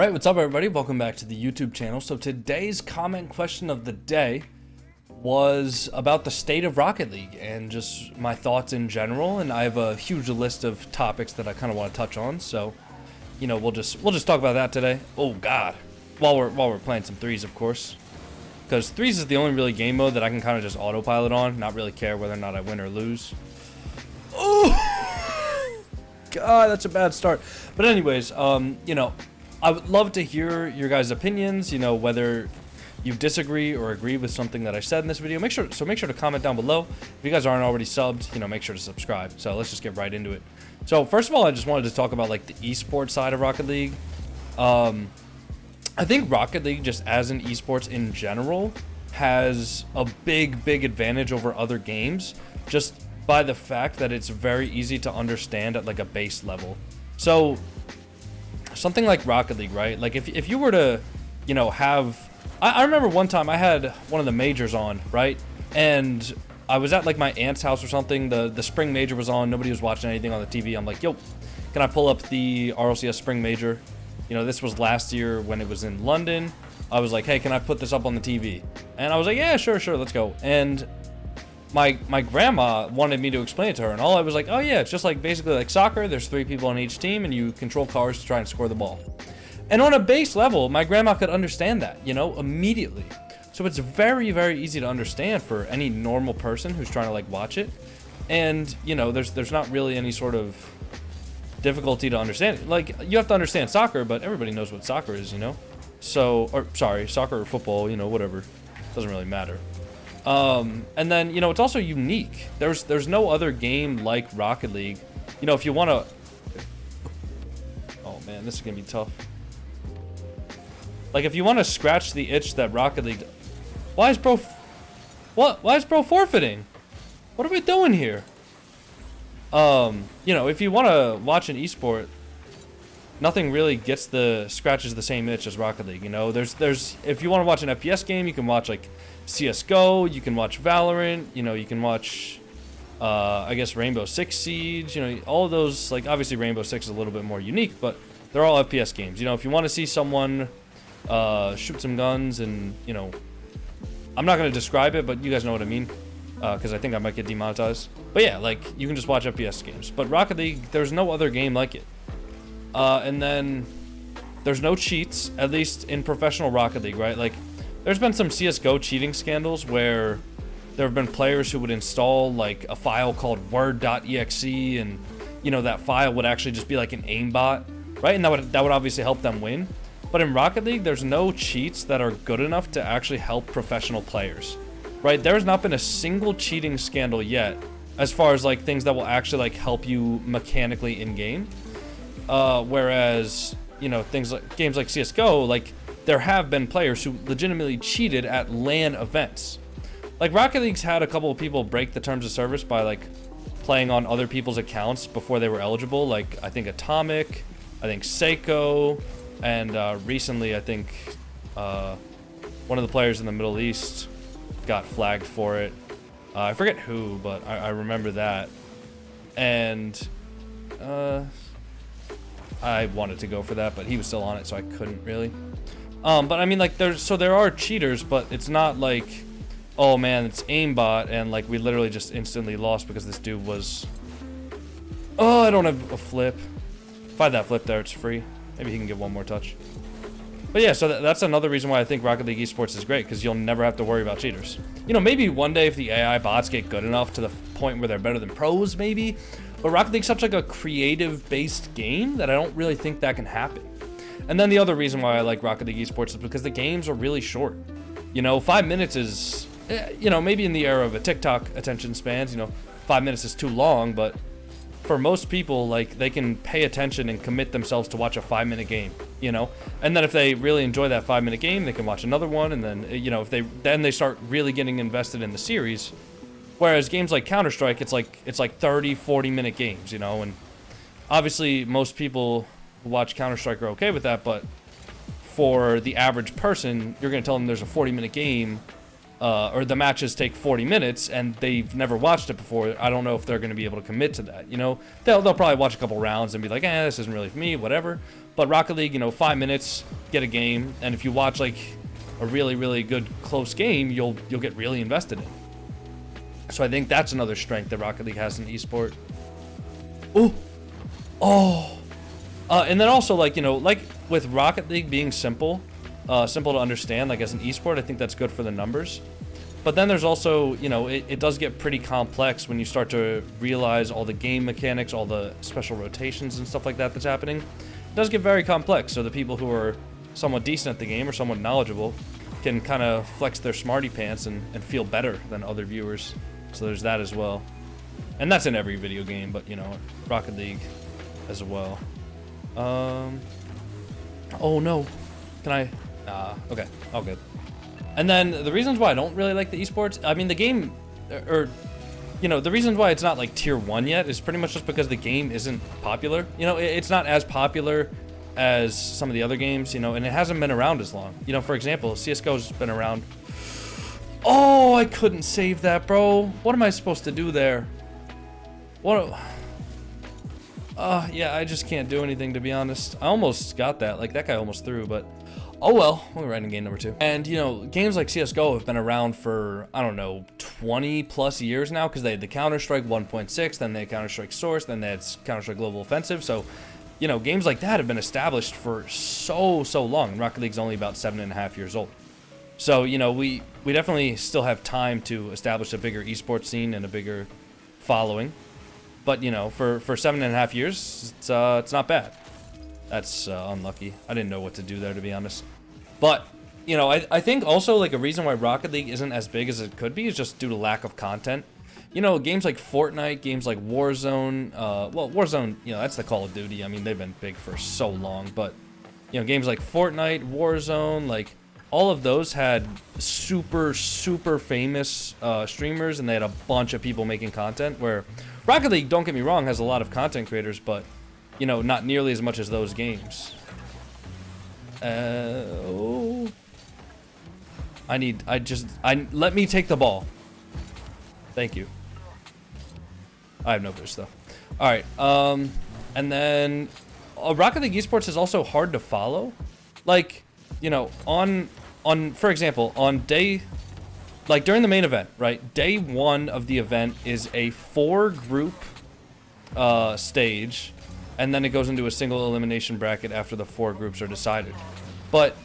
Alright, what's up everybody? Welcome back to the YouTube channel. So today's comment question of the day was about the state of Rocket League and just my thoughts in general, and I have a huge list of topics that I kind of want to touch on, so you know, we'll just talk about that today. Oh god. While we're playing some threes, of course. Because threes is the only really game mode that I can kind of just autopilot on, not really care whether or not I win or lose. Oh god, that's a bad start. But anyways, you know, I would love to hear your guys' opinions, you know, whether you disagree or agree with something that I said in this video. Make sure to comment down below. If you guys aren't already subbed, you know, make sure to subscribe. So let's just get right into it. So first of all, I just wanted to talk about like the esports side of Rocket League. I think Rocket League, just as an esports in general, has a big advantage over other games just by the fact that it's very easy to understand at like a base level. So something like Rocket League, right? Like if you were to, you know, have, I remember one time I had one of the majors on, right? And I was at like my aunt's house or something. The spring major was on. Nobody was watching anything on the TV. I'm like, yo, can I pull up the RLCS spring major? You know, this was last year when it was in London. I was like, hey, can I put this up on the TV? And I was like, yeah, sure, let's go. And my grandma wanted me to explain it to her, and all I was like, oh yeah, it's just like basically like soccer. There's 3 people on each team, and you control cars to try and score the ball. And on a base level, my grandma could understand that, you know, immediately. So it's very easy to understand for any normal person who's trying to like watch it. And you know, there's not really any sort of difficulty to understand it. Like, you have to understand soccer, but everybody knows what soccer is, you know. So, or sorry, soccer or football, you know, whatever, doesn't really matter. And then, you know, it's also unique. There's no other game like Rocket League. You know, if you want to, oh man, this is gonna be tough. Like, if you want to scratch the itch that Rocket League, why is bro forfeiting? What are we doing here? You know, if you want to watch an esport, nothing really scratches the same itch as Rocket League. You know, there's if you want to watch an FPS game, you can watch like CS:GO, you can watch Valorant, you know, you can watch I guess Rainbow Six Siege, you know, all of those. Like, obviously Rainbow Six is a little bit more unique, but they're all FPS games. You know, if you want to see someone shoot some guns, and you know, I'm not going to describe it, but you guys know what I mean, because I think I might get demonetized. But yeah, like, you can just watch FPS games. But Rocket League, there's no other game like it. And then there's no cheats, at least in professional Rocket League, right? Like, there's been some CS:GO cheating scandals where there have been players who would install like a file called word.exe, and you know, that file would actually just be like an aimbot, right? And that would obviously help them win. But in Rocket League, there's no cheats that are good enough to actually help professional players, right? There's not been a single cheating scandal yet, as far as like things that will actually like help you mechanically in game. Whereas, you know, things like games like CS:GO, like, there have been players who legitimately cheated at LAN events. Like, Rocket League's had a couple of people break the terms of service by like playing on other people's accounts before they were eligible. Like, I think Atomic, I think Seiko, and recently I think one of the players in the Middle East got flagged for it. I forget who, but I remember that. And I wanted to go for that, but he was still on it, so I couldn't really. But I mean, like, there are cheaters, but it's not like, oh man, it's aimbot, and like we literally just instantly lost because this dude was, oh, I don't have a flip. If I had that flip there, it's free. Maybe he can get one more touch. But yeah, so that's another reason why I think Rocket League Esports is great, because you'll never have to worry about cheaters. You know, maybe one day if the AI bots get good enough to the point where they're better than pros, maybe. But Rocket League's such like a creative-based game that I don't really think that can happen. And then the other reason why I like Rocket League Esports is because the games are really short. You know, 5 minutes is, you know, maybe in the era of a TikTok attention spans, you know, 5 minutes is too long, but for most people, like, they can pay attention and commit themselves to watch a 5-minute game, you know? And then if they really enjoy that 5-minute game, they can watch another one, and then, you know, if they start really getting invested in the series. Whereas games like Counter-Strike, it's like 30, 40-minute games, you know? And obviously most people who watch Counter-Strike are okay with that, but for the average person, you're going to tell them there's a 40-minute game, or the matches take 40 minutes, and they've never watched it before. I don't know if they're going to be able to commit to that, you know? They'll probably watch a couple rounds and be like, this isn't really for me, whatever. But Rocket League, you know, 5 minutes, get a game, and if you watch like a really, really good close game, you'll get really invested in. So I think that's another strength that Rocket League has in esport. And then also, like, you know, like with Rocket League being simple to understand, like as an esport, I think that's good for the numbers. But then there's also, you know, it does get pretty complex when you start to realize all the game mechanics, all the special rotations and stuff like that that's happening. It does get very complex, so the people who are somewhat decent at the game or somewhat knowledgeable can kind of flex their smarty pants and feel better than other viewers. So there's that as well. And that's in every video game, but, you know, Rocket League as well. Oh no. Can I? Okay. All good. And then the reasons why I don't really like the esports, I mean, the game, or, you know, the reasons why it's not like tier 1 yet is pretty much just because the game isn't popular. You know, it's not as popular as some of the other games, you know, and it hasn't been around as long. You know, for example, CSGO's been around. Oh, I couldn't save that, bro. What am I supposed to do there? What? Yeah, I just can't do anything, to be honest. I almost got that. Like, that guy almost threw, but oh well. We're right in game number 2. And, you know, games like CSGO have been around for, I don't know, 20 plus years now, because they had the Counter-Strike 1.6, then they had Counter-Strike Source, then they had Counter-Strike Global Offensive. So, you know, games like that have been established for so long. And Rocket League's only about 7.5 years old. So, you know, we definitely still have time to establish a bigger esports scene and a bigger following. But, you know, for 7.5 years, it's not bad. That's unlucky. I didn't know what to do there, to be honest. But, you know, I think also, like, a reason why Rocket League isn't as big as it could be is just due to lack of content. You know, games like Fortnite, games like Warzone, well, Warzone, you know, that's the Call of Duty. I mean, they've been big for so long. But, you know, games like Fortnite, Warzone, like, all of those had super famous streamers, and they had a bunch of people making content, where Rocket League, don't get me wrong, has a lot of content creators, but, you know, not nearly as much as those games. Let me take the ball. Thank you. I have no boost, though. Alright, and then Rocket League Esports is also hard to follow. Like, you know, for example, on day, like during the main event, right? Day 1 of the event is a 4-group stage, and then it goes into a single elimination bracket after the 4 groups are decided. But,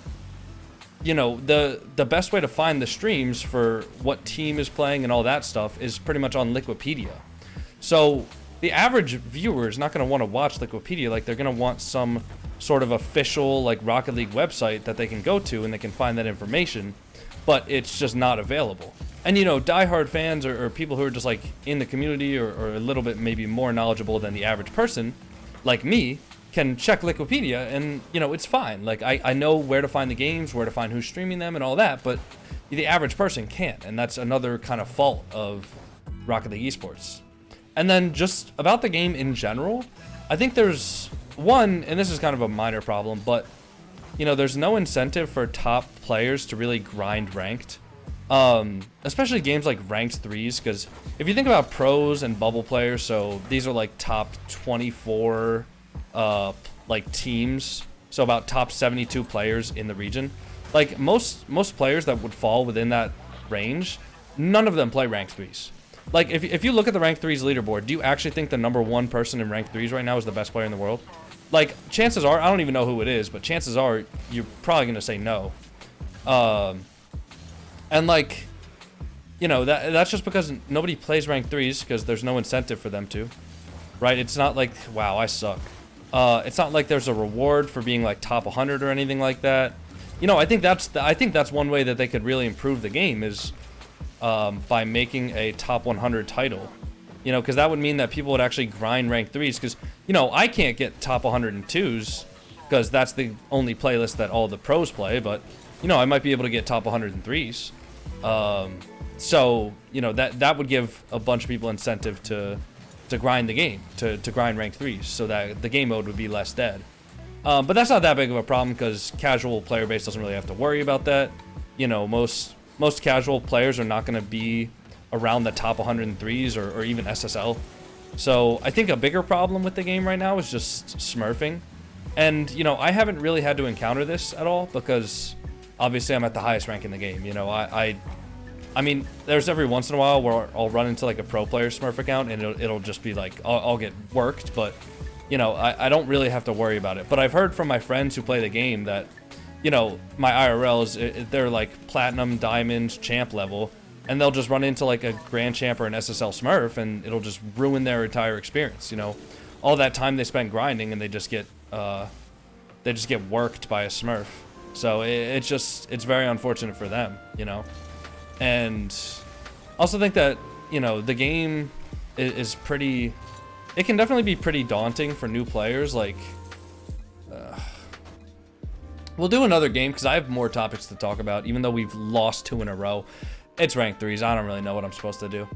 you know, the best way to find the streams for what team is playing and all that stuff is pretty much on Liquipedia. So the average viewer is not going to want to watch Liquipedia. Like, they're going to want some sort of official, like, Rocket League website that they can go to and they can find that information, but it's just not available. And, you know, diehard fans or people who are just, like, in the community or a little bit maybe more knowledgeable than the average person, like me, can check Liquipedia and, you know, it's fine. Like, I know where to find the games, where to find who's streaming them and all that, but the average person can't, and that's another kind of fault of Rocket League Esports. And then just about the game in general, I think there's one, and this is kind of a minor problem, but, you know, there's no incentive for top players to really grind ranked. Especially games like ranked 3s, because if you think about pros and bubble players, so these are like top 24 like teams, so about top 72 players in the region. Like most players that would fall within that range, none of them play ranked 3s. Like if you look at the ranked 3s leaderboard, do you actually think the #1 person in ranked 3s right now is the best player in the world? Like, chances are, I don't even know who it is, but chances are you're probably gonna say no. And like, you know, that's just because nobody plays ranked 3s, because there's no incentive for them to, right? It's not like, wow, I suck. It's not like there's a reward for being like top 100 or anything like that. You know, I think that's one way that they could really improve the game is by making a top 100 title. You know, because that would mean that people would actually grind ranked 3s, because, you know, I can't get top 102s because that's the only playlist that all the pros play, but, you know, I might be able to get top 103s. So, you know, that would give a bunch of people incentive to grind the game, to grind ranked 3s, so that the game mode would be less dead. But that's not that big of a problem, because casual player base doesn't really have to worry about that. You know, most casual players are not going to be around the top 103s or even SSL. So I think a bigger problem with the game right now is just smurfing. And, you know, I haven't really had to encounter this at all because obviously I'm at the highest rank in the game. You know, I mean, there's every once in a while where I'll run into like a pro player Smurf account and it'll just be like, I'll get worked, but, you know, I don't really have to worry about it. But I've heard from my friends who play the game that, you know, my IRLs, they're like platinum, diamonds, champ level, and they'll just run into like a grand champ or an SSL Smurf and it'll just ruin their entire experience, you know. All that time they spend grinding and they just get worked by a Smurf. So it's very unfortunate for them, you know. And I also think that, you know, the game is pretty, it can definitely be pretty daunting for new players. Like, we'll do another game because I have more topics to talk about, even though we've lost 2 in a row. It's rank 3s. I don't really know what I'm supposed to do.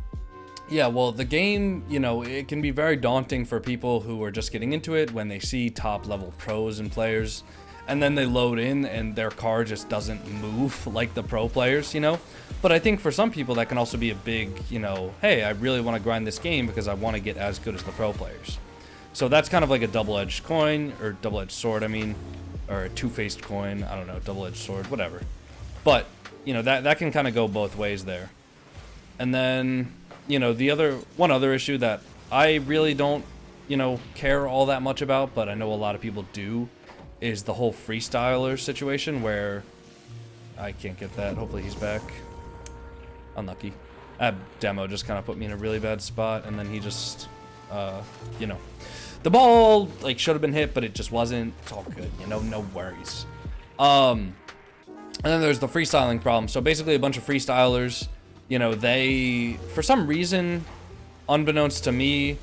Yeah, well, the game, you know, it can be very daunting for people who are just getting into it when they see top level pros and players, and then they load in and their car just doesn't move like the pro players, you know? But I think for some people that can also be a big, you know, hey, I really want to grind this game because I want to get as good as the pro players. So that's kind of like a double-edged coin, or double-edged sword, I mean, or a two-faced coin, I don't know, double-edged sword, whatever. But, you know, that can kind of go both ways there. And then, you know, one other issue that I really don't, you know, care all that much about, but I know a lot of people do, is the whole freestyler situation where I can't get that. Hopefully he's back. Unlucky. That demo just kind of put me in a really bad spot, and then he just, you know, the ball like should have been hit, but it just wasn't. It's all good, you know, no worries. And then there's the freestyling problem. So basically, a bunch of freestylers, you know, they, for some reason, unbeknownst to me,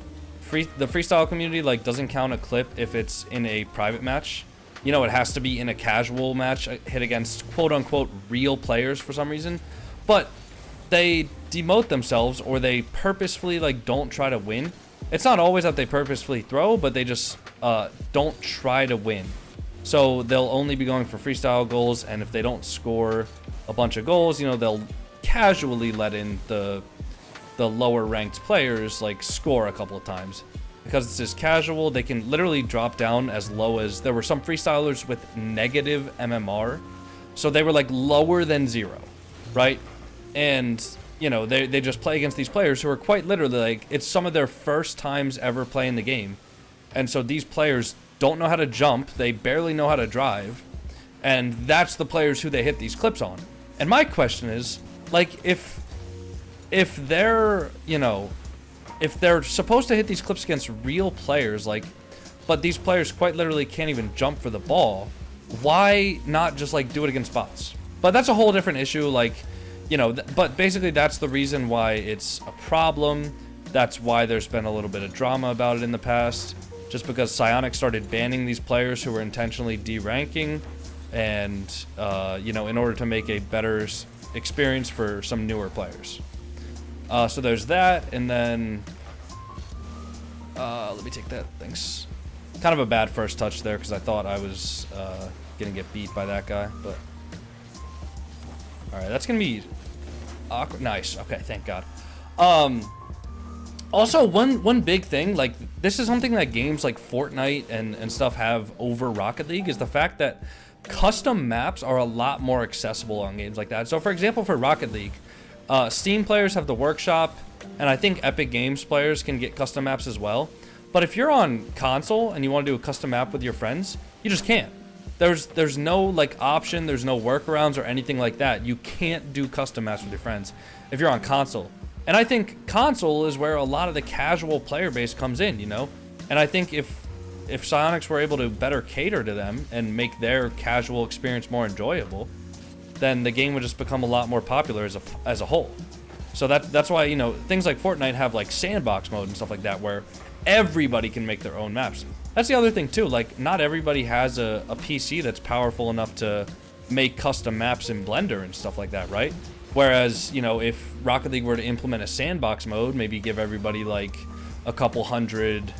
the freestyle community like doesn't count a clip if it's in a private match. You know, it has to be in a casual match, hit against quote-unquote real players for some reason. But they demote themselves, or they purposefully like don't try to win. It's not always that they purposefully throw, but they just don't try to win. So they'll only be going for freestyle goals, and if they don't score a bunch of goals, you know, they'll casually let in the lower ranked players like score a couple of times. Because it's just casual, they can literally drop down as low as, there were some freestylers with negative MMR, so they were like lower than 0, right? And, you know, they just play against these players who are quite literally like, it's some of their first times ever playing the game. And so these players don't know how to jump, they barely know how to drive, and that's the players who they hit these clips on. And my question is, like, if they're, you know, if they're supposed to hit these clips against real players, like, but these players quite literally can't even jump for the ball, why not just, like, do it against bots? But that's a whole different issue, like, you know, but basically that's the reason why it's a problem. That's why there's been a little bit of drama about it in the past, just because Psyonix started banning these players who were intentionally deranking, and, you know, in order to make a better experience for some newer players. So there's that, and then, let me take that, thanks. Kind of a bad first touch there, because I thought I was gonna get beat by that guy, but. Alright, that's gonna be awkward. Nice, okay, thank God. Also, one big thing, like, this is something that games like Fortnite and stuff have over Rocket League, is the fact that custom maps are a lot more accessible on games like that. So, for example, for Rocket League, Steam players have the workshop, and I think Epic Games players can get custom maps as well. But if you're on console and you want to do a custom map with your friends, you just can't. There's no like option, there's no workarounds or anything like that. You can't do custom maps with your friends if you're on console. And I think console is where a lot of the casual player base comes in, you know? And I think if Psyonix were able to better cater to them and make their casual experience more enjoyable, then the game would just become a lot more popular as a whole. So that's why, you know, things like Fortnite have like sandbox mode and stuff like that, where everybody can make their own maps. That's the other thing too, like, not everybody has a PC that's powerful enough to make custom maps in Blender and stuff like that, right? Whereas, you know, if Rocket League were to implement a sandbox mode, maybe give everybody like a couple hundred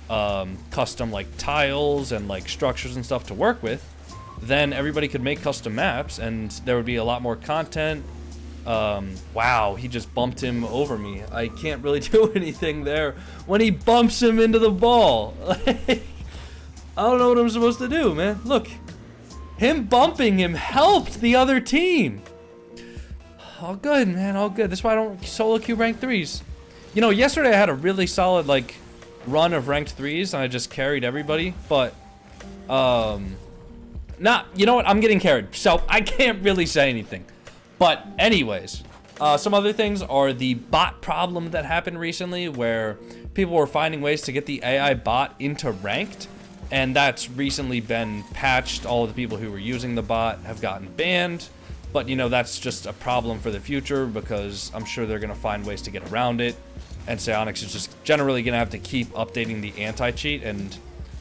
custom like tiles and like structures and stuff to work with, then everybody could make custom maps and there would be a lot more content. Wow, he just bumped him over me. I can't really do anything there when he bumps him into the ball. I don't know what I'm supposed to do, man. Look, him bumping him helped the other team. All good, man, all good. That's why I don't solo queue rank 3s. You know, yesterday I had a really solid, like, run of ranked 3s, and I just carried everybody, but, you know what? I'm getting carried, so I can't really say anything. But anyways, some other things are the bot problem that happened recently, where people were finding ways to get the AI bot into ranked, and that's recently been patched. All of the people who were using the bot have gotten banned. But, you know, that's just a problem for the future, because I'm sure they're going to find ways to get around it. And Psyonix is just generally going to have to keep updating the anti-cheat. And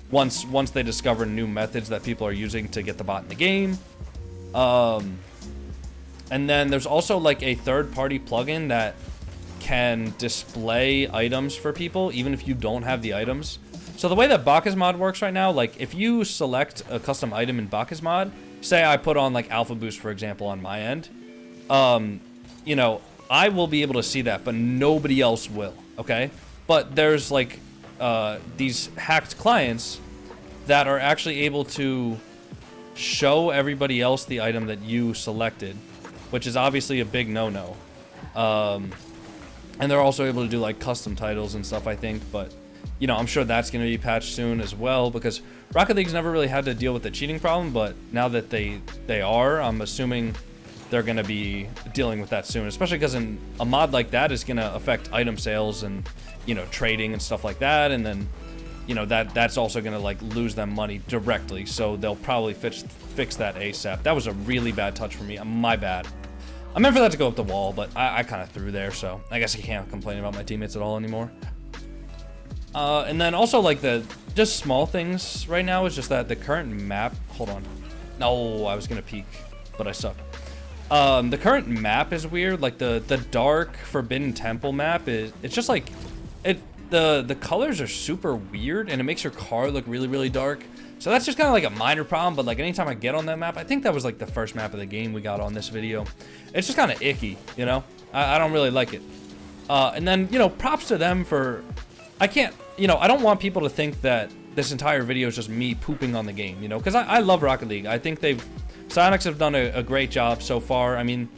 once they discover new methods that people are using to get the bot in the game. And then there's also, like, a third-party plugin that can display items for people, even if you don't have the items. So the way that Bacchus mod works right now, like, if you select a custom item in Bacchus mod, say I put on like Alpha Boost, for example, on my end, you know, I will be able to see that, but nobody else will, okay? But there's like these hacked clients that are actually able to show everybody else the item that you selected, which is obviously a big no-no. And they're also able to do like custom titles and stuff, I think, but you know, I'm sure that's going to be patched soon as well, because Rocket League's never really had to deal with the cheating problem, but now that they are, I'm assuming they're going to be dealing with that soon, especially because a mod like that is going to affect item sales and, you know, trading and stuff like that, and then, you know, that's also going to like lose them money directly, so they'll probably fix that ASAP. That was a really bad touch for me. My bad. I meant for that to go up the wall, but I kind of threw there, so I guess I can't complain about my teammates at all anymore. And then also, like, just small things right now is just that the current map... Hold on. No, I was going to peek, but I suck. The current map is weird. Like, the dark Forbidden Temple map it's just, like... The colors are super weird, and it makes your car look really, really dark. So that's just kind of, like, a minor problem, but, like, anytime I get on that map... I think that was, like, the first map of the game we got on this video. It's just kind of icky, you know? I don't really like it. And then, you know, props to them for... I can't... You know, I don't want people to think that this entire video is just me pooping on the game, you know, because I love Rocket League. I think Psyonix have done a great job so far. I mean,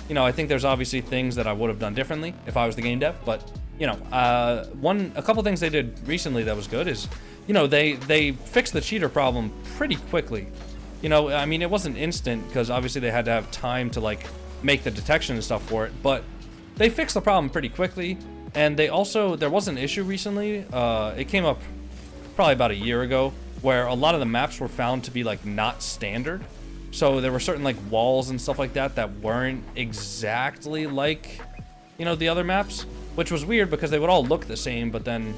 you know, I think there's obviously things that I would have done differently if I was the game dev, but, you know, a couple things they did recently that was good is, you know, they fixed the cheater problem pretty quickly. You know, I mean, it wasn't instant, because obviously they had to have time to, like, make the detection and stuff for it, but they fixed the problem pretty quickly. And there was an issue recently, it came up probably about a year ago, where a lot of the maps were found to be, like, not standard. So there were certain, like, walls and stuff like that weren't exactly like, you know, the other maps, which was weird because they would all look the same, but then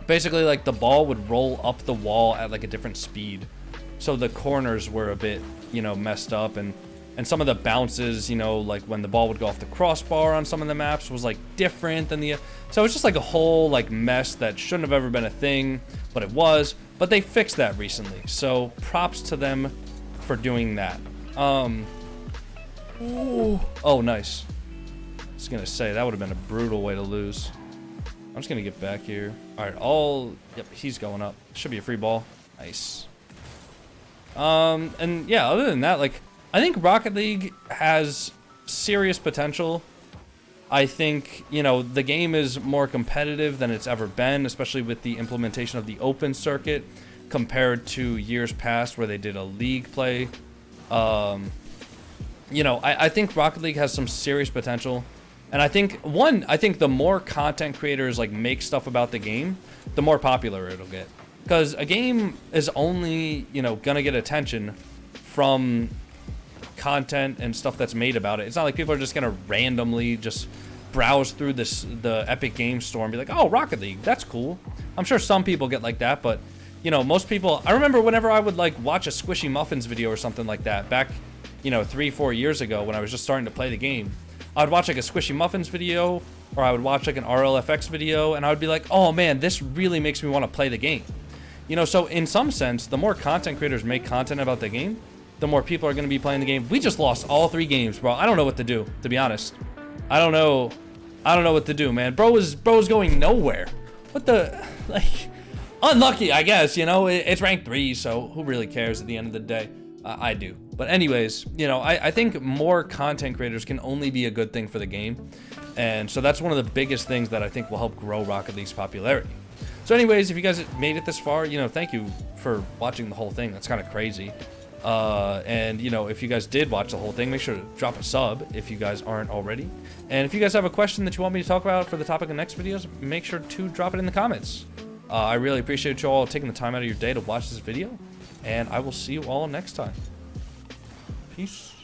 basically, like, the ball would roll up the wall at, like, a different speed. So the corners were a bit, you know, messed up, and some of the bounces, you know, like when the ball would go off the crossbar on some of the maps was like different than so it's just like a whole like mess that shouldn't have ever been a thing, but it was. But they fixed that recently, so props to them for doing that. Ooh. Oh, nice. I was gonna say that would have been a brutal way to lose. I'm just gonna get back here. All right, yep, he's going up. Should be a free ball. Nice. And yeah, other than that, like, I think Rocket League has serious potential. I think, you know, the game is more competitive than it's ever been, especially with the implementation of the open circuit compared to years past where they did a league play. You know, I think Rocket League has some serious potential. And I think, the more content creators, like, make stuff about the game, the more popular it'll get. Because a game is only, you know, gonna get attention from content and stuff that's made about it. It's not like people are just gonna randomly just browse through the Epic Games Store and be like, oh, Rocket League, that's cool. I'm sure some people get like that, but, you know, most people... I remember whenever I would, like, watch a Squishy Muffins video or something like that, back, you know, 3-4 years ago when I was just starting to play the game, I would watch, like, a Squishy Muffins video, or I would watch, like, an RLFX video, and I would be like, oh, man, this really makes me want to play the game. You know, so in some sense, the more content creators make content about the game, the more people are going to be playing the game. We just lost all 3 games, bro. I don't know what to do, to be honest. I don't know what to do, man. Bro is going nowhere. What the, like, Unlucky, I guess, you know, it's ranked 3, so who really cares at the end of the day? I do. But anyways, you know, I think more content creators can only be a good thing for the game. And so that's one of the biggest things that I think will help grow Rocket League's popularity. So anyways, if you guys made it this far, you know, thank you for watching the whole thing. That's kind of crazy. And, you know, if you guys did watch the whole thing, make sure to drop a sub if you guys aren't already. And if you guys have a question that you want me to talk about for the topic of next videos, make sure to drop it in the comments. I really appreciate you all taking the time out of your day to watch this video, and I will see you all next time. Peace.